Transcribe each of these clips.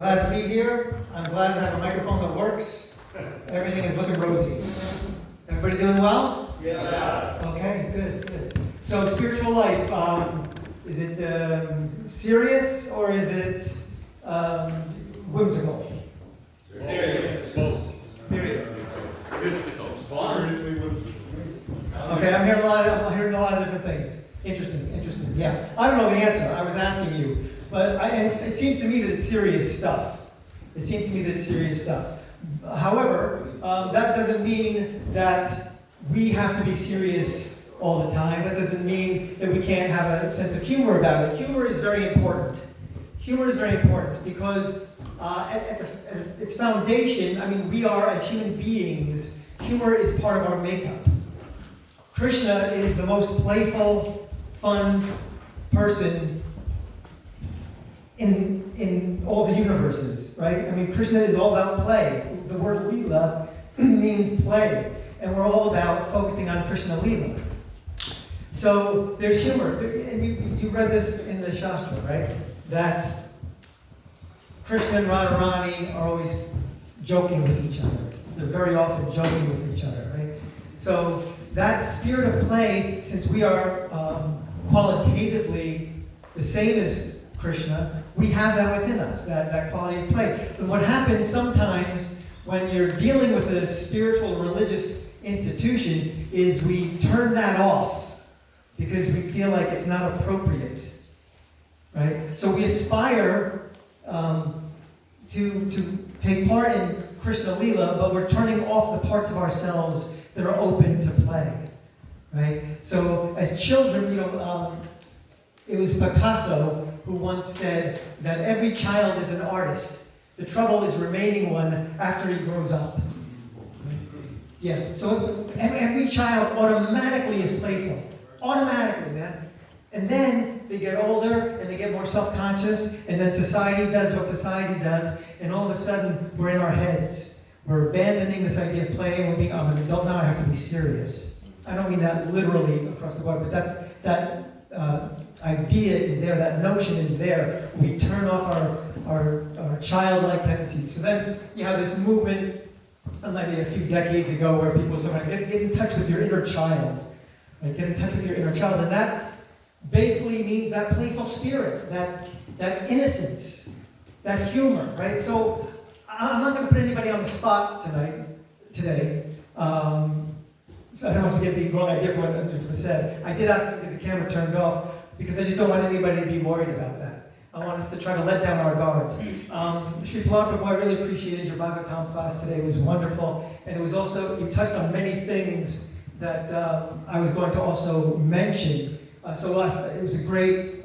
Glad to be here. I'm glad to have a microphone that works. Everything is looking rosy. Everybody doing well? Yeah. Okay, good. So spiritual life, is it serious or is it whimsical? Serious. Serious. Mystical. Okay, I'm hearing a lot of different things. Interesting. Yeah, I don't know the answer. I was asking you, but it seems to me that it's serious stuff. However, that doesn't mean that we have to be serious all the time. That doesn't mean that we can't have a sense of humor about it. Humor is very important because at its foundation, I mean, we are, as human beings, humor is part of our makeup. Krishna is the most playful, fun person in all the universes, right? I mean, Krishna is all about play. The word Leela means play, and we're all about focusing on Krishna Leela. So there's humor, and you read this in the Shastra, right? That Krishna and Radharani are always joking with each other. They're very often joking with each other, right? So that spirit of play, since we are qualitatively the same as Krishna, we have that within us, that quality of play. And what happens sometimes when you're dealing with a spiritual religious institution is we turn that off because we feel like it's not appropriate, right? So we aspire to take part in Krishna Leela, but we're turning off the parts of ourselves that are open to play, right? So as children, it was Picasso who once said that every child is an artist. The trouble is remaining one after he grows up. Yeah, so every child automatically is playful. Automatically, man. And then they get older and they get more self-conscious, and then society does what society does, and all of a sudden we're in our heads. We're abandoning this idea of playing. I'm an adult now, I have to be serious. I don't mean that literally across the board, but that idea is there, that notion is there. We turn off our childlike tendencies. So then you have this movement, maybe a few decades ago, where people sort of get in touch with your inner child. Right? Get in touch with your inner child. And that basically means that playful spirit, that innocence, that humor, right? So I'm not going to put anybody on the spot today. So I don't want to get the wrong idea for what I said. I did ask to get the camera turned off because I just don't want anybody to be worried about that. I want us to try to let down our guards. Shri Prabhu, I really appreciated your Bhagavatam class today. It was wonderful. And it was also, you touched on many things that I was going to also mention. It was great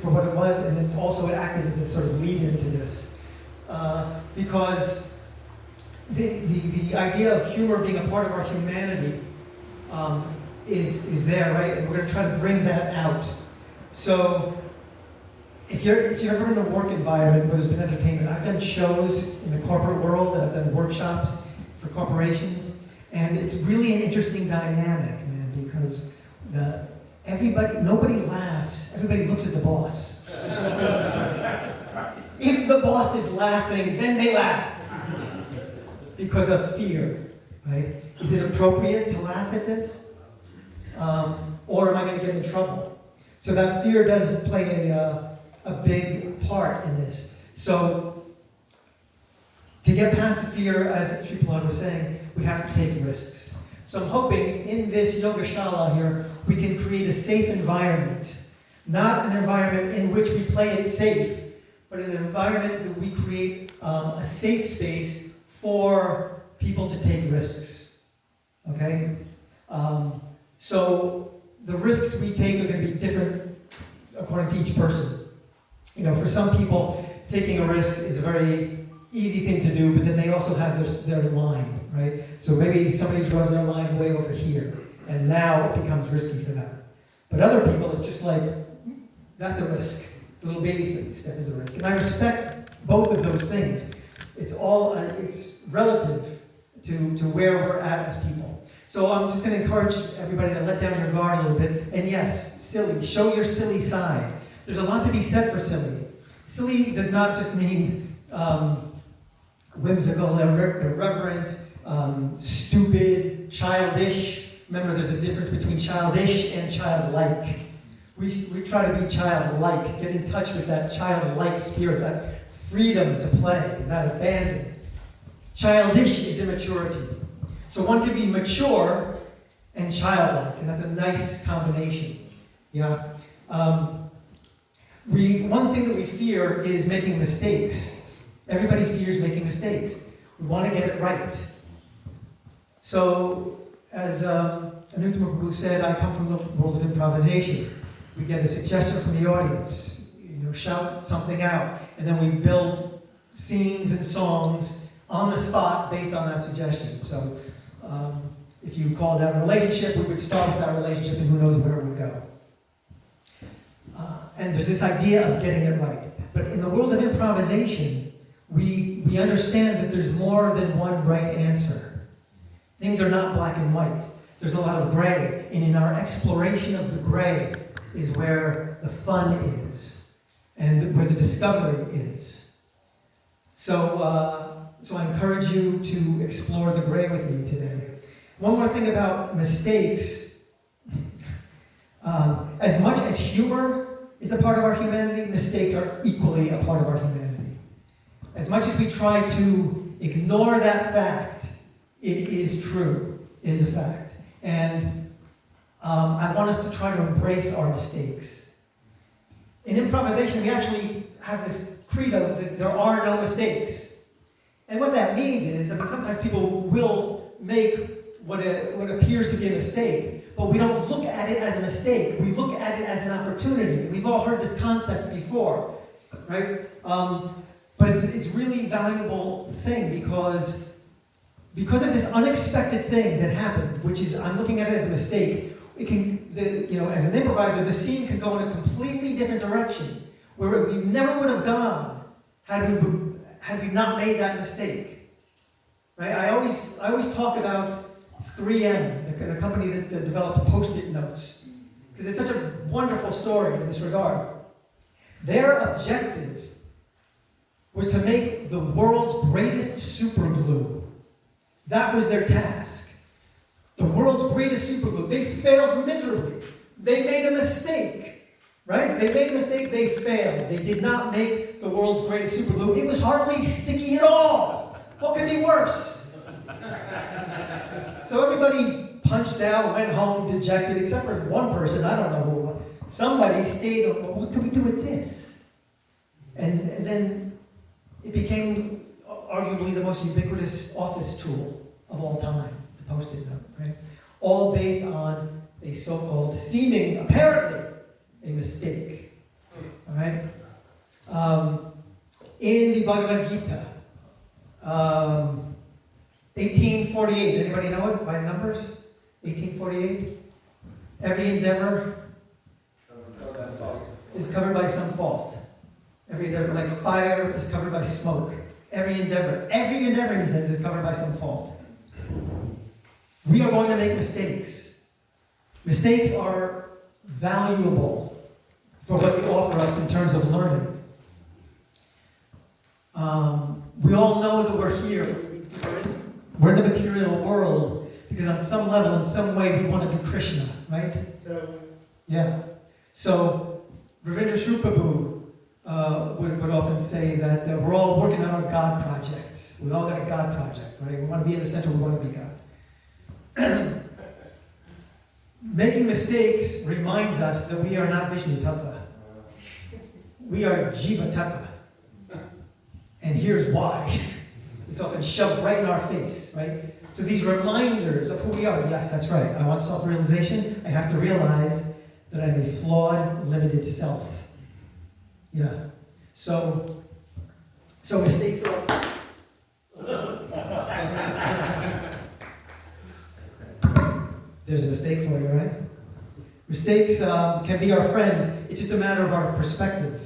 for what it was, and it also acted as a sort of lead into this. Because the idea of humor being a part of our humanity is there, right? And we're going to try to bring that out. So if you're ever in a work environment where there's been entertainment, I've done shows in the corporate world, and I've done workshops for corporations, and it's really an interesting dynamic, man, because nobody laughs, everybody looks at the boss. If the boss is laughing, then they laugh. Because of fear, right? Is it appropriate to laugh at this? Or am I going to get in trouble? So that fear does play a big part in this. So to get past the fear, as Sri Prahlad was saying, we have to take risks. So I'm hoping in this Yogashala here, we can create a safe environment. Not an environment in which we play it safe, but an environment that we create a safe space for people to take risks, okay? So the risks we take are going to be different according to each person. For some people, taking a risk is a very easy thing to do, but then they also have their line, right? So maybe somebody draws their line way over here, and now it becomes risky for them. But other people, it's just like, that's a risk. The little baby step is a risk. And I respect both of those things. It's relative to where we're at as people. So I'm just going to encourage everybody to let down your guard a little bit. And yes, silly. Show your silly side. There's a lot to be said for silly. Silly does not just mean whimsical, irreverent, stupid, childish. Remember, there's a difference between childish and childlike. We try to be childlike, get in touch with that childlike spirit, that freedom to play, not abandon. Childish is immaturity. So one can be mature and childlike, and that's a nice combination. Yeah. One thing that we fear is making mistakes. Everybody fears making mistakes. We want to get it right. So, as Yadhunath Dasa said, I come from the world of improvisation. We get a suggestion from the audience, shout something out, and then we build scenes and songs on the spot based on that suggestion. So, if you called that a relationship, we would start with that relationship, and who knows where it would go. And there's this idea of getting it right. But in the world of improvisation, we understand that there's more than one right answer. Things are not black and white. There's a lot of gray. And in our exploration of the gray is where the fun is and where the discovery is. So I encourage you to explore the gray with me today. One more thing about mistakes. As much as humor is a part of our humanity, mistakes are equally a part of our humanity. As much as we try to ignore that fact, it is true. It is a fact. And I want us to try to embrace our mistakes. In improvisation, we actually have this credo that says there are no mistakes. And what that means is, sometimes people will make what appears to be a mistake, but we don't look at it as a mistake. We look at it as an opportunity. We've all heard this concept before, right? But it's really valuable thing because of this unexpected thing that happened, which is, I'm looking at it as a mistake. It can, as an improviser, the scene can go in a completely different direction, where we never would have gone had we not made that mistake. Right? I always talk about 3M, the company that developed Post-it notes, because it's such a wonderful story in this regard. Their objective was to make the world's greatest super glue. That was their task. The world's greatest super glue. They failed miserably. They made a mistake, right? They made a mistake, they failed. They did not make the world's greatest super glue. It was hardly sticky at all. What could be worse? So everybody punched out, went home dejected, except for one person, I don't know who. Somebody stayed, well, what can we do with this? And then it became arguably the most ubiquitous office tool of all time, the Post-it note, right? All based on a so-called seeming, apparently, a mistake. All right? In the Bhagavad Gita, 1848, anybody know it by numbers? 1848? Every endeavor is covered by some fault. Every endeavor, like fire, is covered by smoke. Every endeavor, he says, is covered by some fault. We are going to make mistakes. Mistakes are valuable for what they offer us in terms of learning. We all know that we're here. We're in the material world because on some level, in some way, we want to be Krishna, right? Yeah. So, Ravindra Shupabu would often say that we're all working on our God projects. We all got a God project, right? We want to be in the center, we want to be God. Making mistakes reminds us that we are not Vishnu Tattva. We are Jiva Tattva. And here's why. It's often shoved right in our face, right? So these reminders of who we are, yes, that's right. I want self-realization. I have to realize that I'm a flawed, limited self. Yeah. So mistakes are... There's a mistake for you, right? Mistakes can be our friends. It's just a matter of our perspective.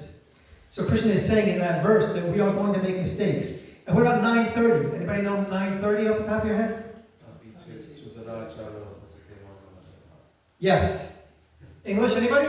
So Krishna is saying in that verse that we are going to make mistakes. And what about 9:30? Anybody know 9:30 off the top of your head? Yes. English, anybody?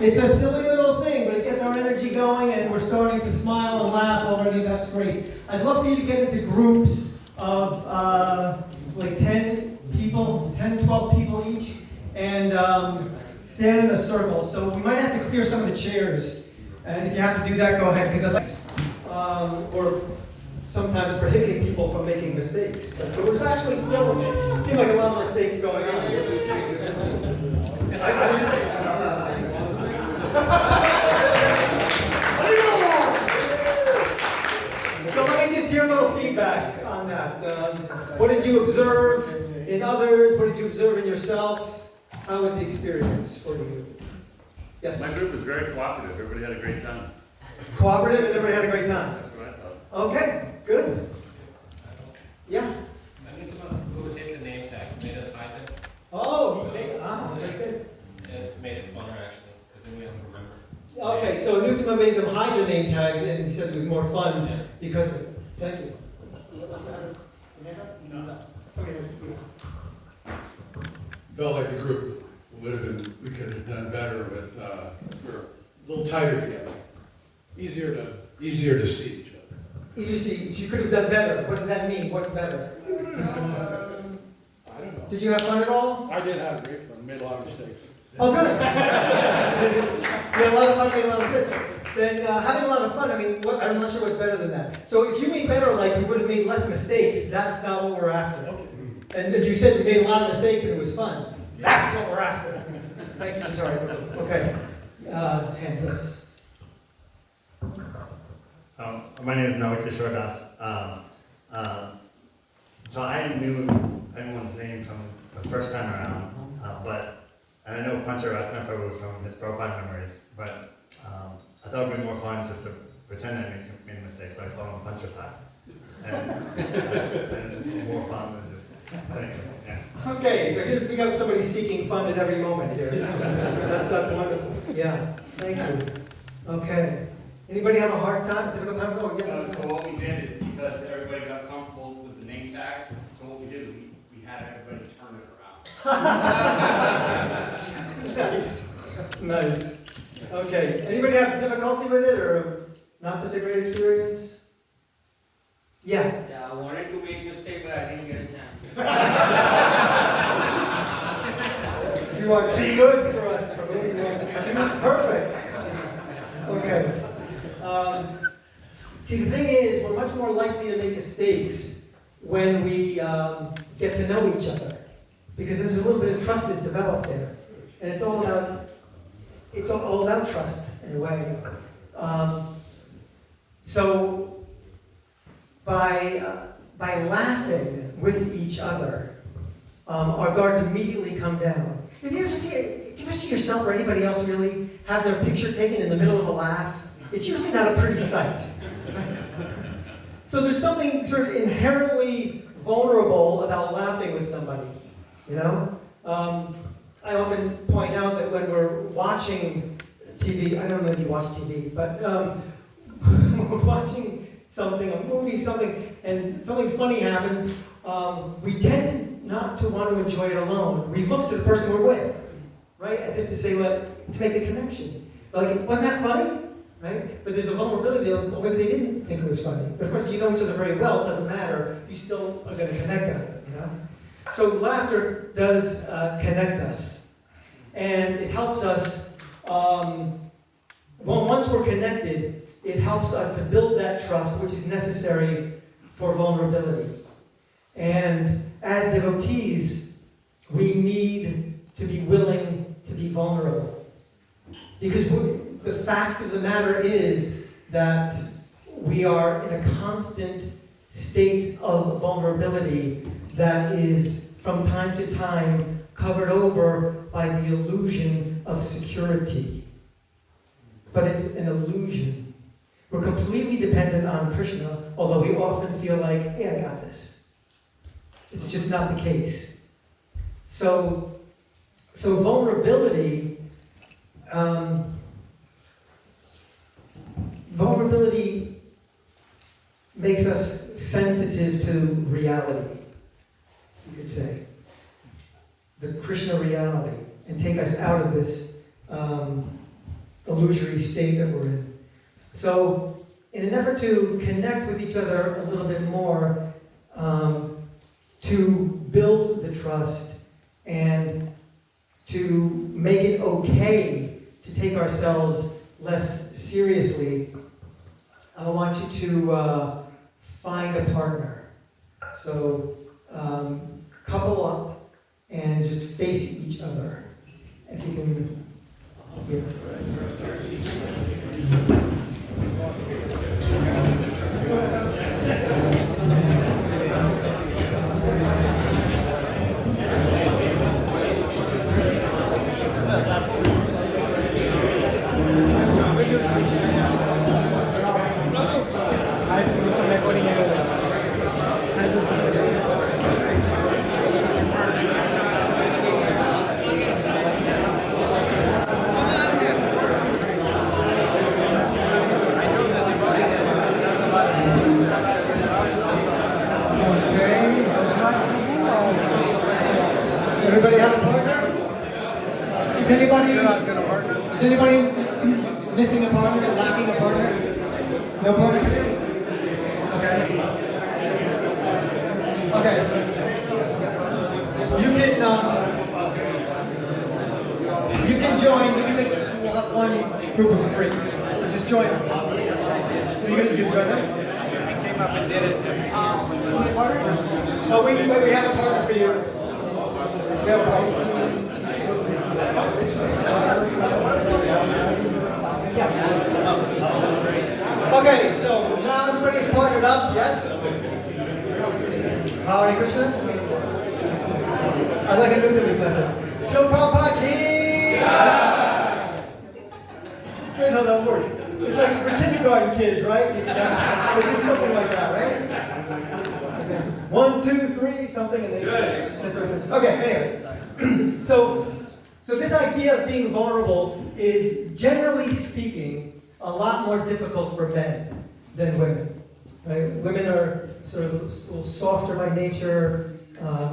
It's a silly little thing, but it gets our energy going, and we're starting to smile and laugh already. That's great. I'd love for you to get into groups of like 10 people, 10, 12 people each, and stand in a circle. So we might have to clear some of the chairs, and if you have to do that, go ahead, because I'd like, or sometimes prohibiting people from making mistakes. But there was actually still, it seemed like a lot of mistakes going on. So let me just hear a little feedback on that. What did you observe in others? What did you observe in yourself? How was the experience for you? Yes? My group was very cooperative. Everybody had a great time. Cooperative and everybody had a great time. That's what I thought. Okay, good. Yeah? I think someone who would take the name tag made us hide them. Oh, very good. It made it funner actually, because then we have to remember. Okay, so Newton made them hide their name tags, and he says it was more fun because of it. Thank you. No. Felt like the group would have been, we could have done better with, we're a little tighter together. Easier to see each other. You see, you could have done better. What does that mean? What's better? I don't know. Did you have fun at all? I did have great fun, made a lot of mistakes. Oh, good. You had a lot of fun, made a lot of sense. Then having a lot of fun, I mean, I'm not sure what's better than that. So if you mean better, like we would have made less mistakes, that's not what we're after. Okay. And you said we made a lot of mistakes and it was fun. That's what we're after. Thank you, I'm sorry. Okay. Hand this. My name is Yadhunath Dasa. So I knew everyone's name from the first time around, and I know Puncher Ratnapur from his profile memories, but I thought it would be more fun just to pretend I made mistakes, so I call him Puncher Pie. And it's more fun than just saying it. Yeah. Okay, so here's become somebody seeking fun at every moment here. That's wonderful. Yeah, thank you. Okay. Anybody have a hard time, difficult time? Oh, yeah. So what we did is, because everybody got comfortable with the name tags, so what we did, we had everybody turn it around. Nice. Nice. Okay. Anybody have difficulty with it or not such a great experience? Yeah. Yeah, I wanted to make a mistake, but I didn't get a chance. You are too good for us. You are too perfect. Okay. See, the thing is, we're much more likely to make mistakes when we get to know each other, because there's a little bit of trust that's developed there, and it's all about trust in a way. So by laughing with each other, our guards immediately come down. If you ever see yourself or anybody else really have their picture taken in the middle of a laugh? It's usually not a pretty sight. So there's something sort of inherently vulnerable about laughing with somebody, you know? I often point out that when we're watching TV, I don't know if you watch TV, but when we're watching something, a movie, something, and something funny happens, we tend not to want to enjoy it alone. We look to the person we're with, right? As if to say, to make the connection. Like, wasn't that funny? Right? But there's a vulnerability there. Well, maybe they didn't think it was funny. But of course, if you know each other very well, it doesn't matter. You still are going to connect on it, you know? So laughter does connect us. And it helps us, once we're connected, it helps us to build that trust, which is necessary for vulnerability. And as devotees, we need to be willing to be vulnerable. Because the fact of the matter is that we are in a constant state of vulnerability that is, from time to time, covered over by the illusion of security. But it's an illusion. We're completely dependent on Krishna, although we often feel like, yeah, I got this. It's just not the case. So vulnerability, vulnerability makes us sensitive to reality, you could say. The Krishna reality, and take us out of this illusory state that we're in. So, in an effort to connect with each other a little bit more, to build the trust, and to make it okay to take ourselves less seriously, I want you to find find a partner. So couple up and just face each other. If you can. Everybody have a partner? Is anybody missing a partner, lacking a partner? No partner? Okay. Okay. You can join. We'll have one group of three. So just join them. So you're gonna join them? Came up and did it. So we have a partner for you. We have a partner. Okay, so now everybody's partnered up, yes? Hare Krishna? I like a new thing method. Shil Prabhupada ki! It's great how that works. It's like for kindergarten kids, right? They do something like that, right? 1, 2, 3, something, and they. Okay, anyways. So this idea of being vulnerable is, generally speaking, a lot more difficult for men than women. Right? Women are sort of a little softer by nature,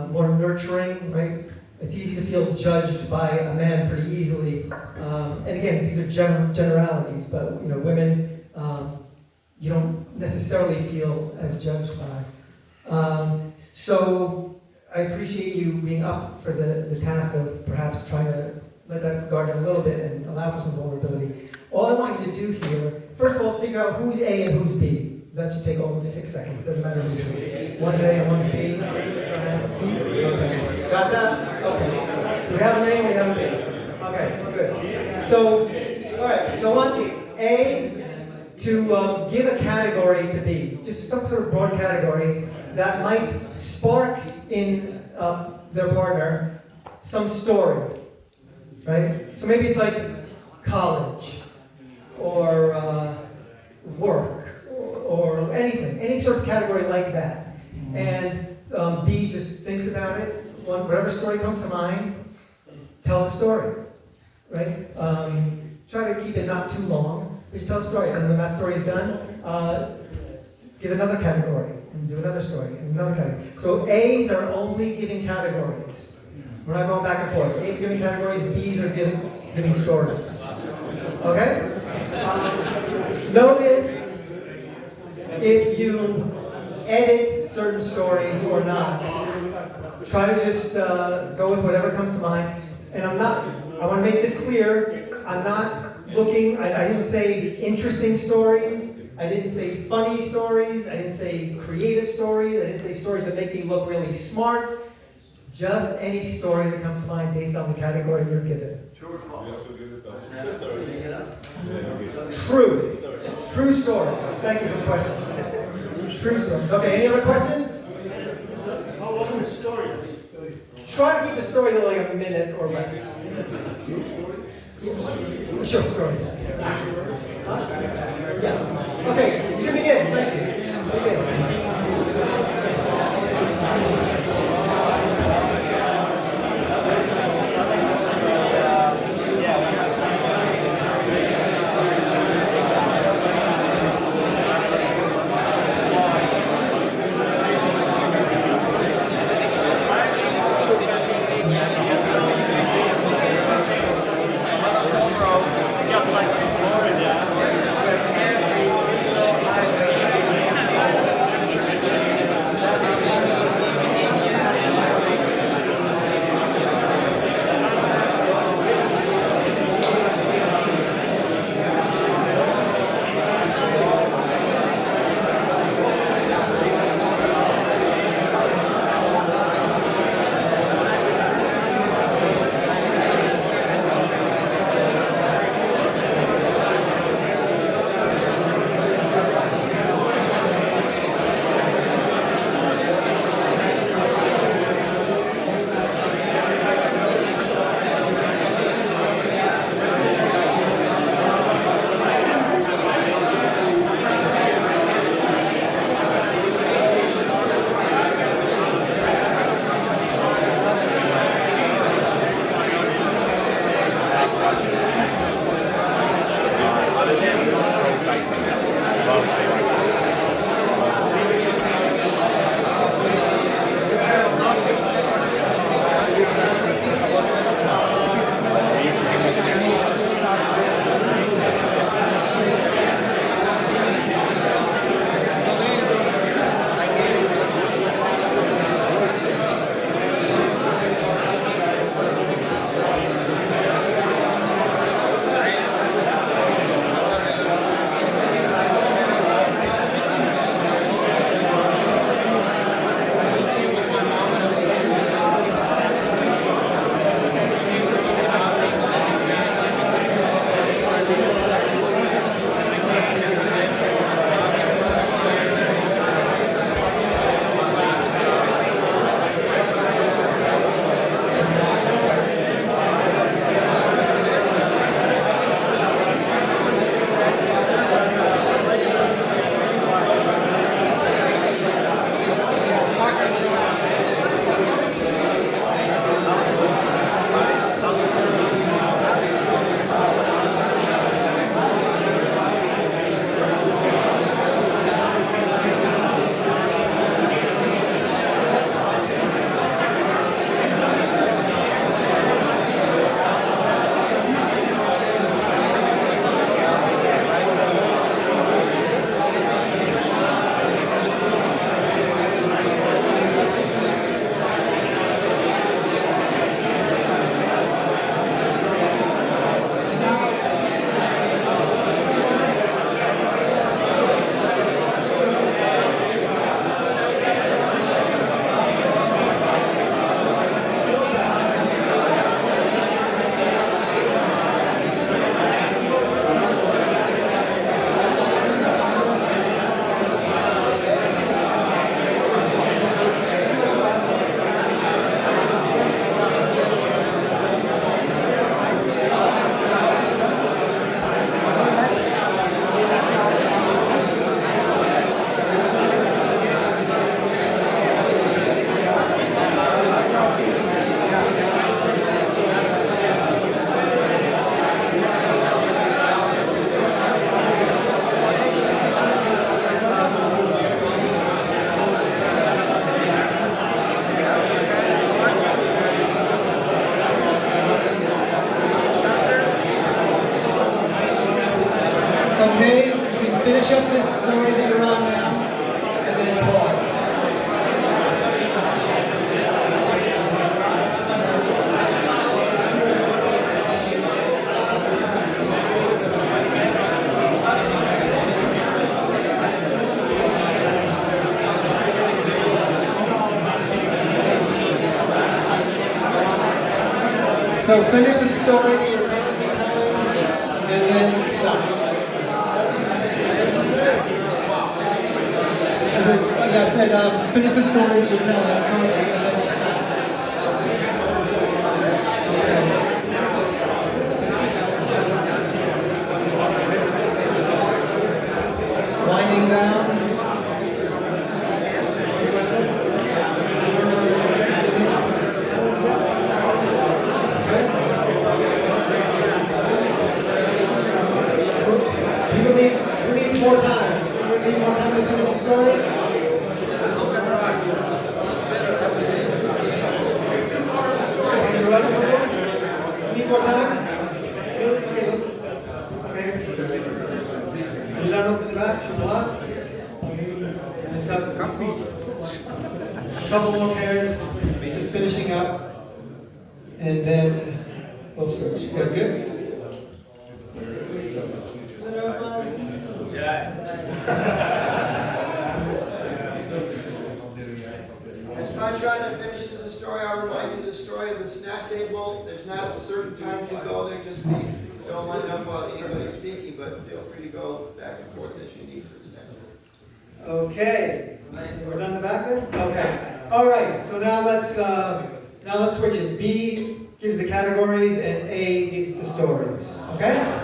more nurturing, right? It's easy to feel judged by a man pretty easily. And again, these are generalities, but women, you don't necessarily feel as judged by. So I appreciate you being up for the task of perhaps trying to let that guard down a little bit and allow for some vulnerability. All I want you to do here, first of all, figure out who's A and who's B. That should take only 6 seconds. Doesn't matter who's who. One's A and one's B. Okay. Got that? Okay. So we have an A and we have a B. Okay, good. So, all right. So I want A to give a category to B, just some sort of broad category that might spark in their partner some story, right? So maybe it's like college, or work, or anything, any sort of category like that. And B just thinks about it, whatever story comes to mind, tell the story, right? Try to keep it not too long, just tell a story, and when that story is done, give another category, and do another story, and another category. So A's are only giving categories. We're not going back and forth. A's are giving categories, B's are giving stories. Okay? Notice if you edit certain stories or not. Try to just go with whatever comes to mind. And I want to make this clear, I'm not looking, I didn't say interesting stories, I didn't say funny stories, I didn't say creative stories, I didn't say stories that make me look really smart. Just any story that comes to mind based on the category you're given. True or false? True. True stories. Thank you for the question. True stories. Okay, any other questions? How long is the story? Try to keep the story to like a minute or less. Short story. Yeah. Okay, you can begin. Thank you. Begin. Just like in Florida, where every single highway So finish the story that you're currently telling, and then stop. I said, finish the story that you're telling currently, and then stop. Winding down. Who needs more time? Someone need more time to finish the story? You ready for this? Need more time? Okay. You done with the back? You block? Just have a couple more pairs, just finishing up, and then we'll switch. You guys good? As I try to finish this story, I'll remind you the story of the snack table. There's not a certain time you go there, just don't line up while anybody's speaking, but feel free to go back and forth as you need for the snack table. Okay. We're done the back there? Okay. All right. So now let's switch it. B gives the categories and A gives the stories. Okay?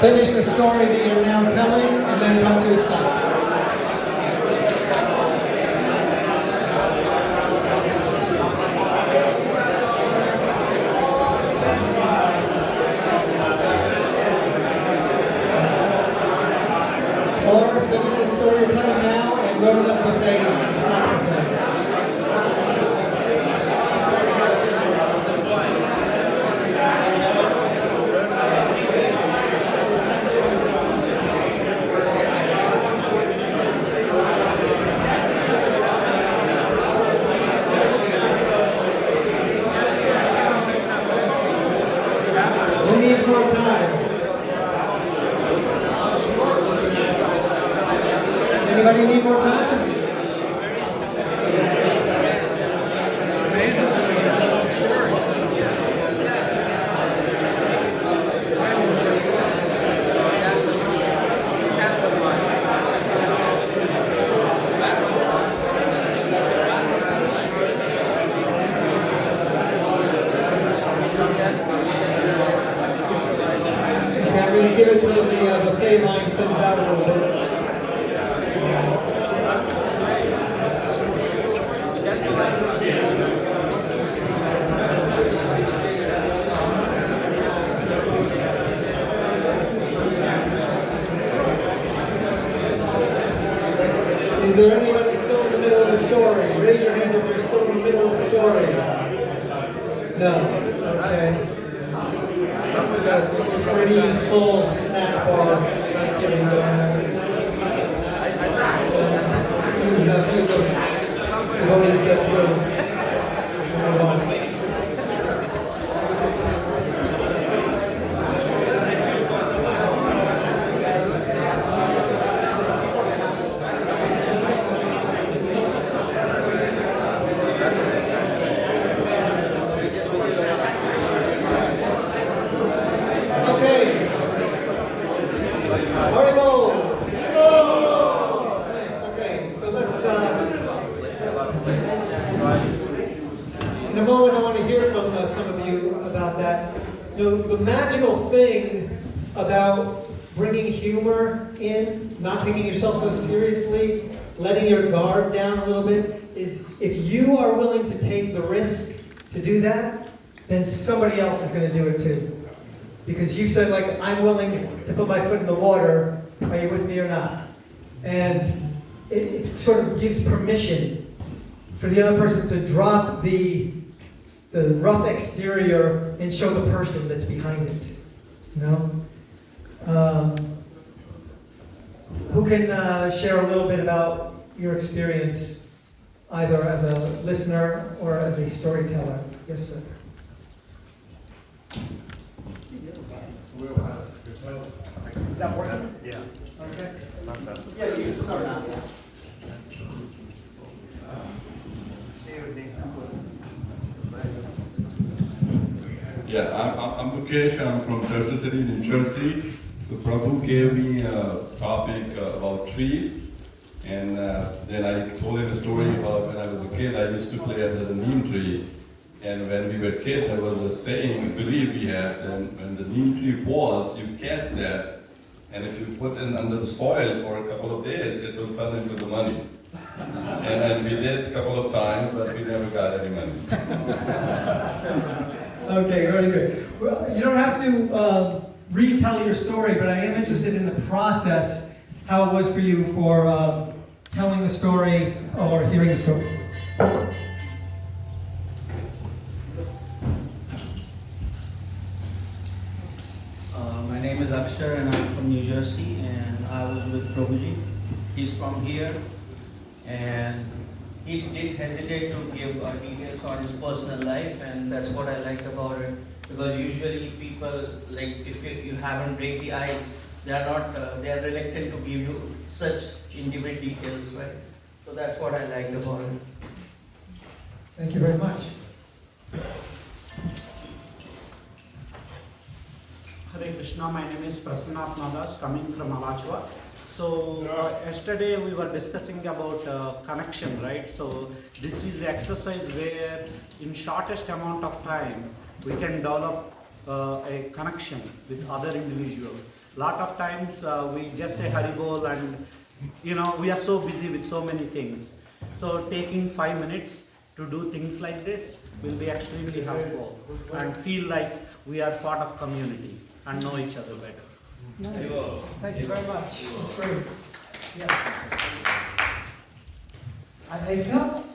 finish the story that you're now telling, and then come to a stop. Or finish the story you're telling now and go to the buffet, snack buffet. Who needs more time? Anybody need more time? Okay, I'm going to give it till the buffet line thins out a little bit. Is there anybody still in the middle of the story? Raise your hand if you're still in the middle of the story. No. Okay. Pretty full snack bar. Not kidding. A few of those we've always get through. Move on. Okay. Horrible. Thanks. Okay. So let's. In a moment, I want to hear from some of you about that. The magical thing about bringing humor in, not taking yourself so seriously, letting your guard down a little bit, is if you are willing to take the risk to do that, then somebody else is going to do it too. Because you said, like, I'm willing to put my foot in the water, are you with me or not? And it sort of gives permission for the other person to drop the rough exterior and show the person that's behind it. You know? Who can share a little bit about your experience, either as a listener or as a storyteller? Yes, sir. Is that working? Yeah. Okay. Thumbs up. Yeah, you can start now. Yeah, I'm Mukesh. I'm from Jersey City, New Jersey. So Prabhu gave me a topic about trees, and then I told him a story about when I was a kid. I used to play under the neem tree, and when we were kids, there was a saying, belief we had, and when the neem tree falls, you catch that, and if you put it under the soil for a couple of days, it will turn into the money. And we did a couple of times, but we never got any money. Okay, very good. Well, you don't have to retell your story, but I am interested in the process, how it was for you for telling the story or hearing the story. My name is Akshar and I'm from New Jersey, and I was with Prabhuji. He's from here, and he did hesitate to give details on his personal life, and that's what I liked about it. Because usually people, like if you haven't break the ice, they are reluctant to give you such intimate details, right? So that's what I liked about it. Thank you very much. Hare Krishna, my name is Prasannath Nadas, coming from Alachua. So yesterday we were discussing about connection, right? So this is exercise where in shortest amount of time we can develop a connection with other individual. Lot of times we just say Haribol and we are so busy with so many things. So taking 5 minutes to do things like this will be extremely helpful and feel like we are part of community and know each other better. Thank you very much. That's great. Yeah. I felt,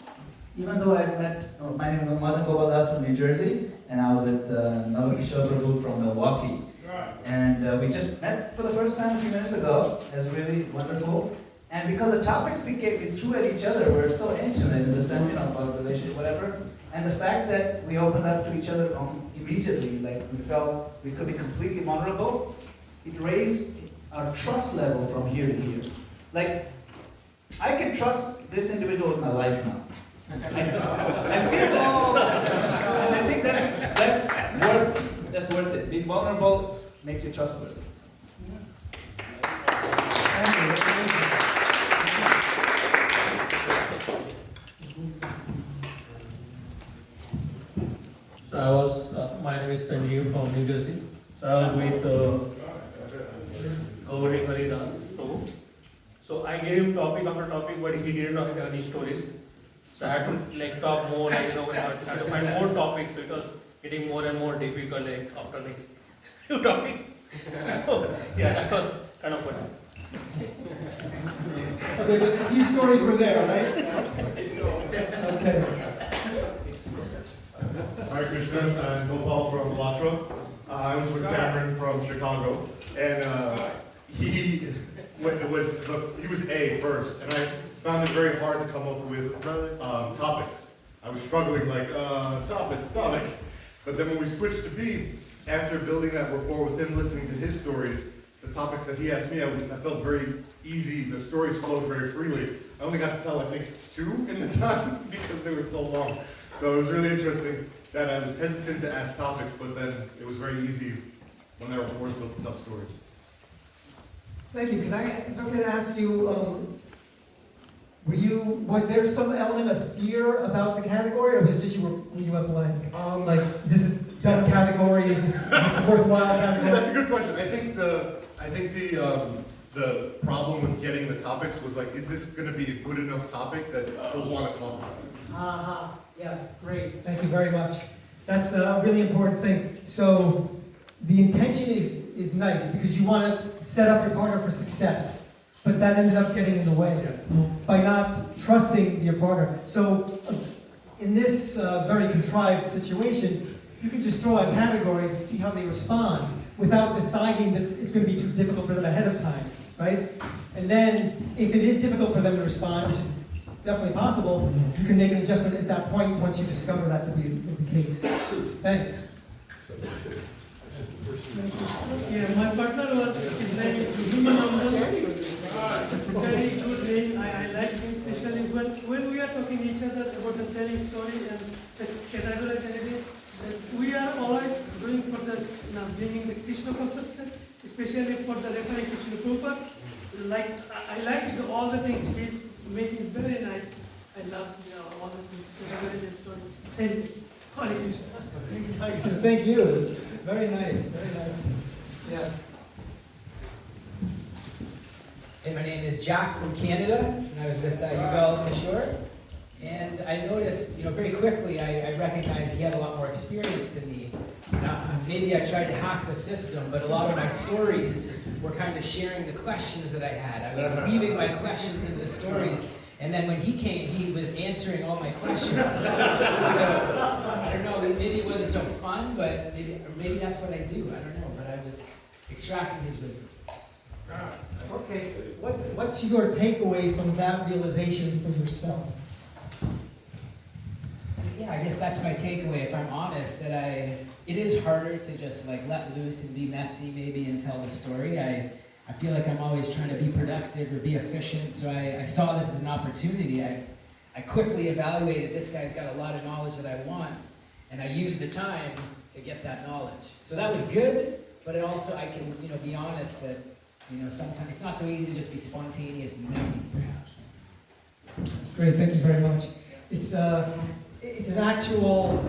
even though I met, my name is Madan Gopal Das from New Jersey, and I was with Navakishore Prabhu from Milwaukee. And we just met for the first time a few minutes ago. It was really wonderful. And because the topics we threw at each other were so intimate in the sense, about relationship, whatever. And the fact that we opened up to each other immediately, like we felt we could be completely vulnerable, it raised our trust level from here to here. Like, I can trust this individual with my life now. I feel that. And I think that's worth it. Being vulnerable makes you trustworthy. My name is Sanjeev from New Jersey. I was with Yadhunath Dasa. So I gave him topic after topic, but he didn't have any stories. So I had to talk more, I had to find more topics. So it was getting more and more difficult after few topics. So yeah, that was kind of fun. Okay, but a few stories were there, right? Okay. Hi, Krishna and Gopal from Latra. I was with Cameron from Chicago, and he was A first, and I found it very hard to come up with topics. I was struggling topics. But then when we switched to B, after building that rapport with him, listening to his stories, the topics that he asked me, I felt very easy. The stories flowed very freely. I only got to tell, I think, 2 in the time because they were so long. So it was really interesting that I was hesitant to ask topics, but then it was very easy when there were rapport built with tough stories. Thank you. Is it okay to ask you, was there some element of fear about the category, or was it just you went blank? Is this a done category? Is this a worthwhile category? That's a good question. I think the problem with getting the topics was is this going to be a good enough topic that we'll want to talk about? Yeah, great. Thank you very much. That's a really important thing. So the intention is nice because you want to set up your partner for success, but that ended up getting in the way by not trusting your partner. So in this very contrived situation, you can just throw out categories and see how they respond without deciding that it's going to be too difficult for them ahead of time, right? And then if it is difficult for them to respond, which is definitely possible, you can make an adjustment at that point once you discover that to be the case. Thanks. Yeah, my partner was his name is very good name. I like him especially when we are talking each other about the telling story and the categories and everything. We are always going for the bringing the Krishna consciousness, especially for the referring Krishna Prabhupada. I like all the things he's making very nice. I love all the things, categories and story. Same thing. Hare Krishna. Thank you. Very nice. Very nice. Yeah. Hey, my name is Jack from Canada, and I was with Yuval Kishore. And I noticed, very quickly, I recognized he had a lot more experience than me. Maybe I tried to hack the system, but a lot of my stories were kind of sharing the questions that I had. I was weaving my questions into the stories, and then when he came, he was answering all my questions. So, I don't know, maybe it wasn't so fun, but maybe that's what I do. I don't know, but I was extracting his wisdom. Okay, what's your takeaway from that realization for yourself? Yeah, I guess that's my takeaway, if I'm honest, that it is harder to just let loose and be messy maybe and tell the story. I feel like I'm always trying to be productive or be efficient, so I saw this as an opportunity. I quickly evaluated this guy's got a lot of knowledge that I want, and I used the time to get that knowledge. So that was good, but it also, I can be honest that sometimes it's not so easy to just be spontaneous and messy, perhaps. Great, thank you very much. It's an actual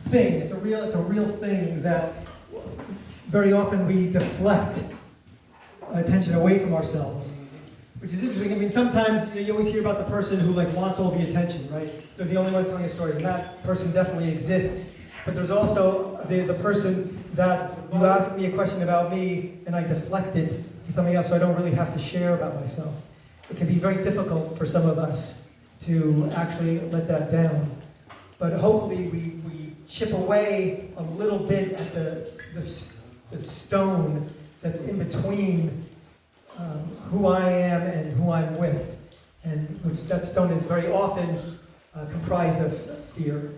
thing. It's a real thing that very often we deflect attention away from ourselves, which is interesting. I mean, sometimes you always hear about the person who like wants all the attention, right? They're the only ones telling a story, and that person definitely exists. But there's also the person that you ask me a question about me, and I deflect it to something else, so I don't really have to share about myself. It can be very difficult for some of us to actually let that down. But hopefully we chip away a little bit at the stone that's in between who I am and who I'm with. And which that stone is very often comprised of fear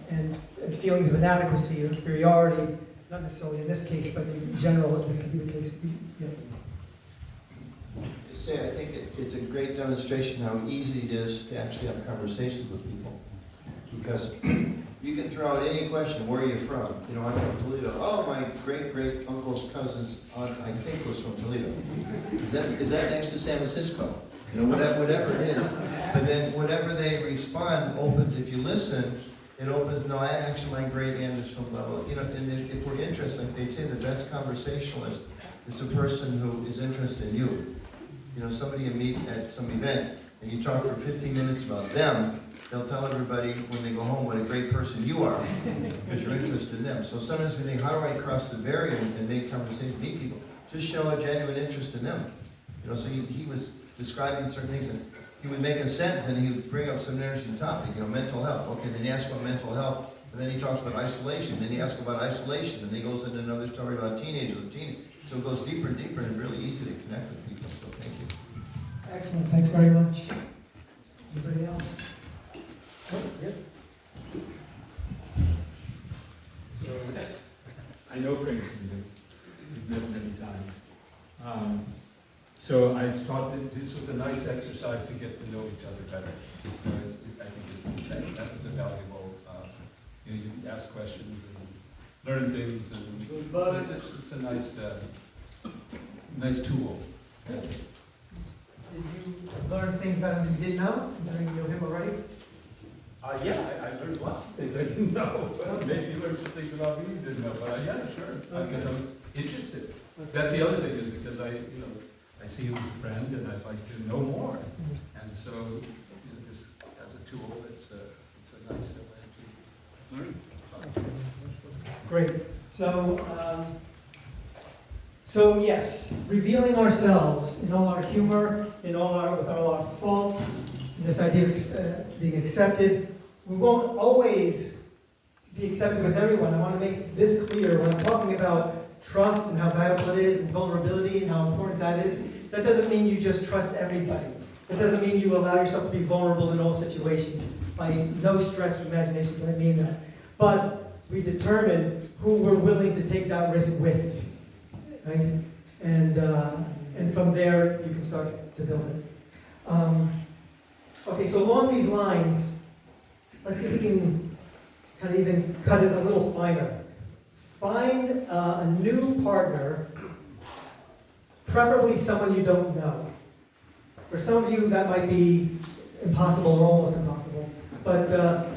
and feelings of inadequacy or inferiority, not necessarily in this case, but in general, this could be the case. Yeah. I think it's a great demonstration how easy it is to actually have conversations with people. Because you can throw out any question, where are you from? You know, I'm from Toledo. Oh, my great uncle's cousin's aunt, I think, was from Toledo. Is that next to San Francisco? You know, whatever it is. But then whatever they respond opens, if you listen, it opens, no, actually my great aunt is from level. You know, and if we're interested, like they say, the best conversationalist is the person who is interested in you. You know, somebody you meet at some event, and you talk for 15 minutes about them, they'll tell everybody when they go home what a great person you are, because you're interested in them. So sometimes we think, how do I cross the barrier and make conversation, meet people? Just show a genuine interest in them. You know, so he was describing certain things, and he would make a sentence, and he would bring up some interesting topic, you know, mental health. Okay, then he asks about mental health, and then he talks about isolation. Then he asks about isolation, and then he goes into another story about teenagers. So it goes deeper and deeper, and really easy to connect with people. So thank you. Excellent, thanks very much. Anybody else? Oh, yep. So, I know Princeton, we've met many times. So I thought that this was a nice exercise to get to know each other better. So I think that was a valuable, you know, you ask questions and learn things, and it's a nice tool. Yeah. Did you learn things about him that you didn't know, considering you know him already? Yeah, I learned lots of things I didn't know. Maybe you learned some things about me you didn't know, but yeah, sure. Okay. I'm interested. That's the other thing, is because I see him as a friend, and I'd like to know more. And so, you know, this as a tool, it's a nice way to learn. Great. So yes, revealing ourselves in all our humor, with all our faults, and this idea of being accepted. We won't always be accepted with everyone. I want to make this clear. When I'm talking about trust and how valuable it is, and vulnerability and how important that is, that doesn't mean you just trust everybody. That doesn't mean you allow yourself to be vulnerable in all situations. By no stretch of imagination do I mean that. But we determine who we're willing to take that risk with. Right? And from there, you can start to build it. Okay, so along these lines, let's see if we can kind of even cut it a little finer. Find a new partner, preferably someone you don't know. For some of you, that might be impossible or almost impossible. But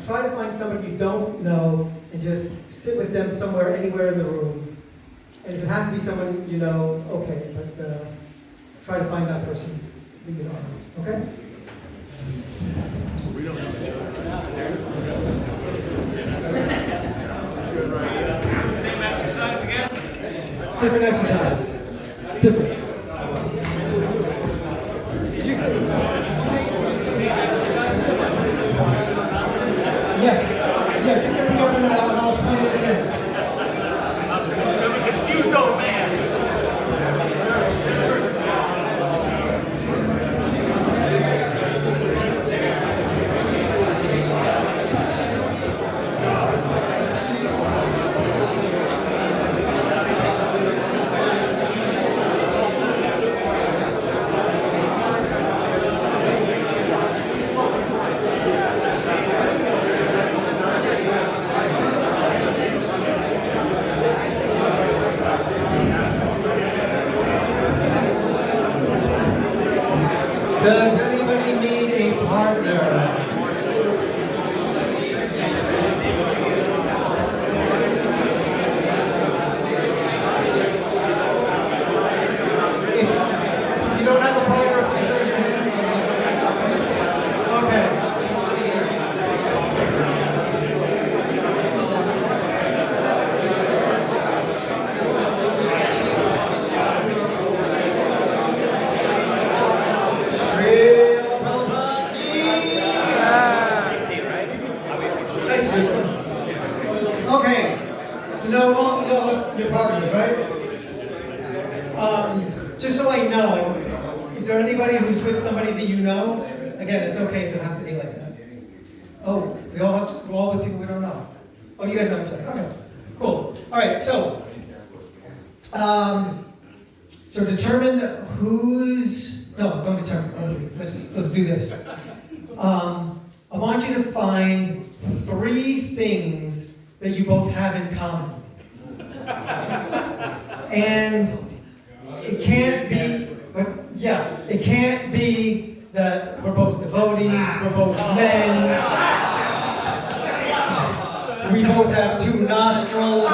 try to find someone you don't know and just sit with them somewhere, anywhere in the room. And if it has to be someone you know, okay, but try to find that person that you know. Okay? We don't have Same exercise again? Different exercise. Different. Yes. Yeah, just get me up and I'll explain it again. Confused old man. Thanks, Steve. Okay, so now we're all your partners, right? Just so I know, is there anybody who's with somebody that you know? Again, it's okay if it has to be like that. Oh, we're all with people we don't know. Oh, you guys know each other. Okay, cool. All right, so determine who's. No, don't determine. Let's do this. I want you to find 3 things that you both have in common. And it can't be, it can't be that we're both devotees, we're both men, we both have 2 nostrils.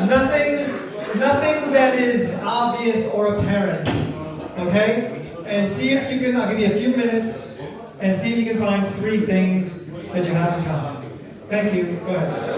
Nothing that is obvious or apparent. Okay? And see if you can, I'll give you a few minutes, and see if you can find 3 things that you have in common. Thank you. Go ahead.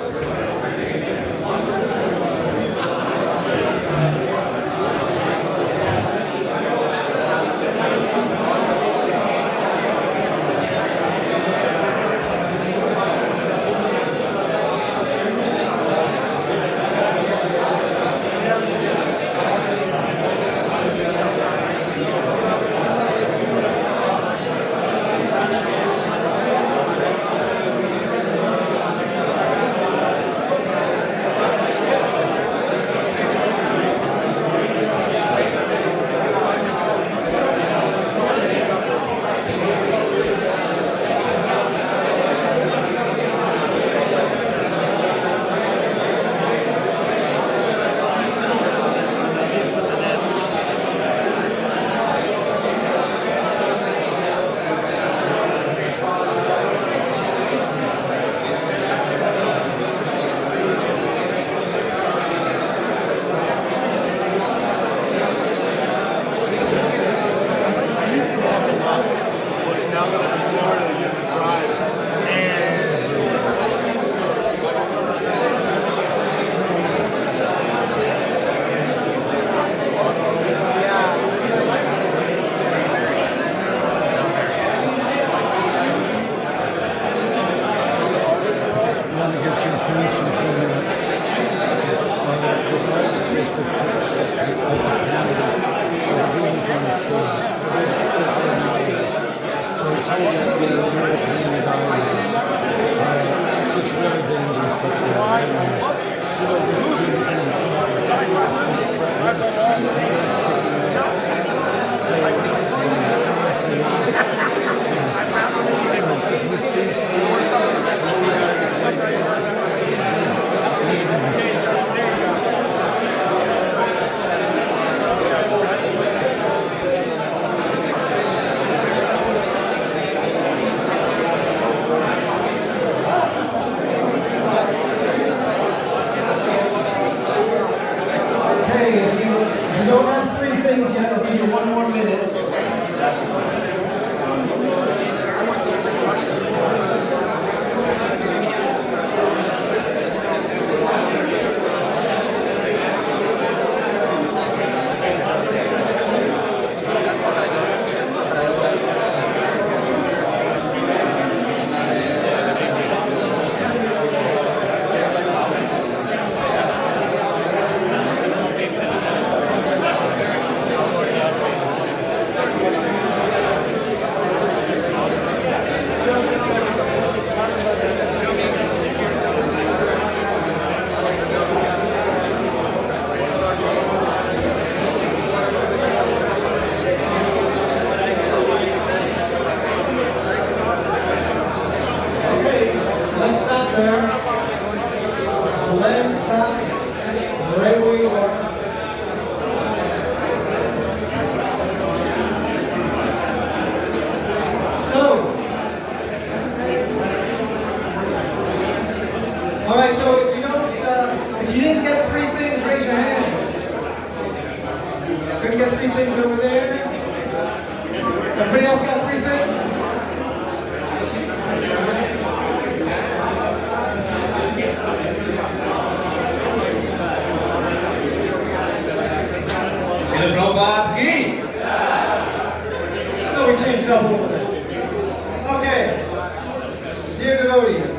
Dear devotees.